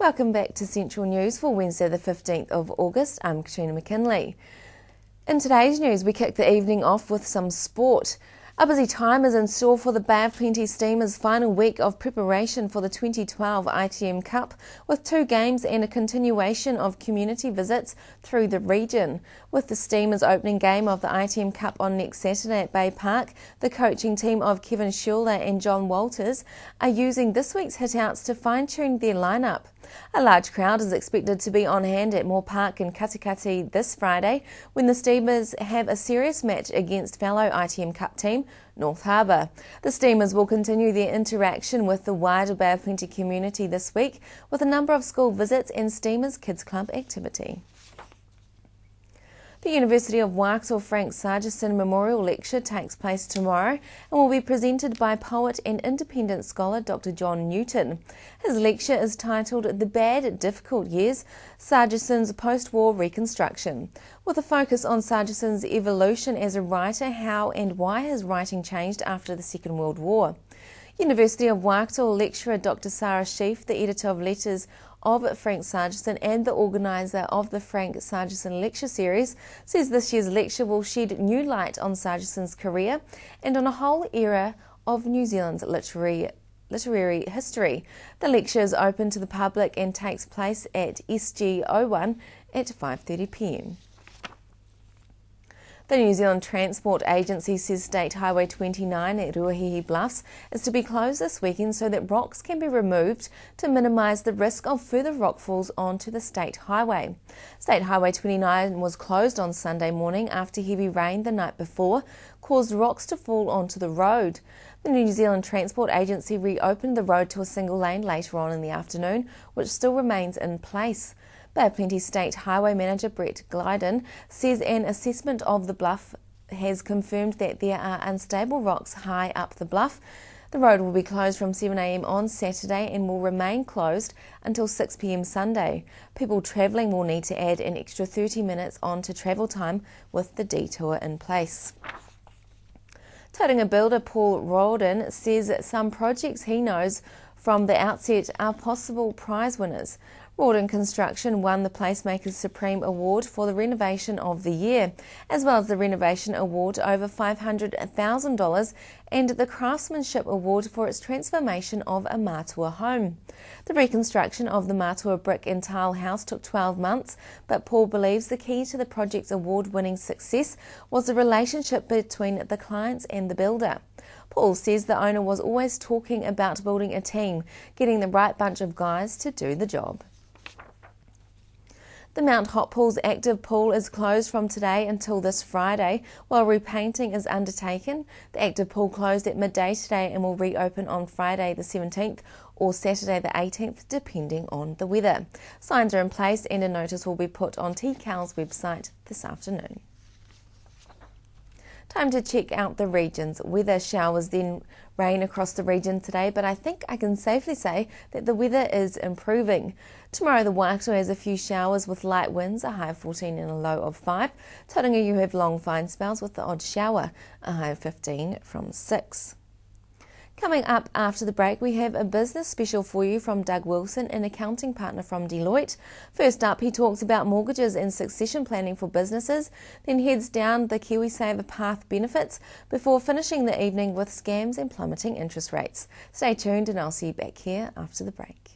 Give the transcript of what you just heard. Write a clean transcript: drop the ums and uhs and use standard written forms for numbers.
Welcome back to Central News for Wednesday the 15th of August. I'm Katrina McKinley. In today's news, we kick the evening off with some sport. A busy time is in store for the Bay of Plenty Steamers' final week of preparation for the 2012 ITM Cup, with 2 games and a continuation of community visits through the region. With the Steamers' opening game of the ITM Cup on next Saturday at Bay Park, the coaching team of Kevin Schuler and John Walters are using this week's hit-outs to fine-tune their lineup. A large crowd is expected to be on hand at Moore Park in Katikati this Friday when the Steamers have a serious match against fellow ITM Cup team North Harbour. The Steamers will continue their interaction with the wider Bay of Plenty community this week with a number of school visits and Steamers Kids Club activity. The University of Waikato Frank Sargeson Memorial Lecture takes place tomorrow and will be presented by poet and independent scholar Dr. John Newton. His lecture is titled The Bad Difficult Years, Sargeson's Post-War Reconstruction, with a focus on Sargeson's evolution as a writer, how and why his writing changed after the Second World War. University of Waikato lecturer Dr. Sarah Sheaf, the editor of Letters of Frank Sargeson and the organiser of the Frank Sargeson Lecture Series, says this year's lecture will shed new light on Sargeson's career and on a whole era of New Zealand's literary history. The lecture is open to the public and takes place at SG01 at 5:30 p.m. The New Zealand Transport Agency says State Highway 29 at Ruahihi Bluffs is to be closed this weekend so that rocks can be removed to minimise the risk of further rockfalls onto the State Highway. State Highway 29 was closed on Sunday morning after heavy rain the night before caused rocks to fall onto the road. The New Zealand Transport Agency reopened the road to a single lane later on in the afternoon, which still remains in place. Bay of Plenty State Highway Manager Brett Glyden says an assessment of the bluff has confirmed that there are unstable rocks high up the bluff. The road will be closed from 7 a.m. on Saturday and will remain closed until 6 p.m. Sunday. People travelling will need to add an extra 30 minutes on to travel time with the detour in place. Tauranga builder Paul Rawdon says that some projects he knows from the outset are possible prize winners. Rawdon Construction won the Placemakers Supreme Award for the Renovation of the Year, as well as the Renovation Award over $500,000 and the Craftsmanship Award for its transformation of a Matua home. The reconstruction of the Matua brick and tile house took 12 months, but Paul believes the key to the project's award-winning success was the relationship between the clients and the builder. Paul says the owner was always talking about building a team, getting the right bunch of guys to do the job. The Mount Hotpool's active pool is closed from today until this Friday, while repainting is undertaken. The active pool closed at midday today and will reopen on Friday the 17th or Saturday the 18th, depending on the weather. Signs are in place and a notice will be put on TCal's website this afternoon. Time to check out the region's weather. Showers then rain across the region today, but I think I can safely say that the weather is improving. Tomorrow the Waikato has a few showers with light winds, a high of 14 and a low of 5. Tauranga you have long fine spells with the odd shower, a high of 15 from 6. Coming up after the break, we have a business special for you from Doug Wilson, an accounting partner from Deloitte. First up, he talks about mortgages and succession planning for businesses, then heads down the KiwiSaver Path benefits before finishing the evening with scams and plummeting interest rates. Stay tuned and I'll see you back here after the break.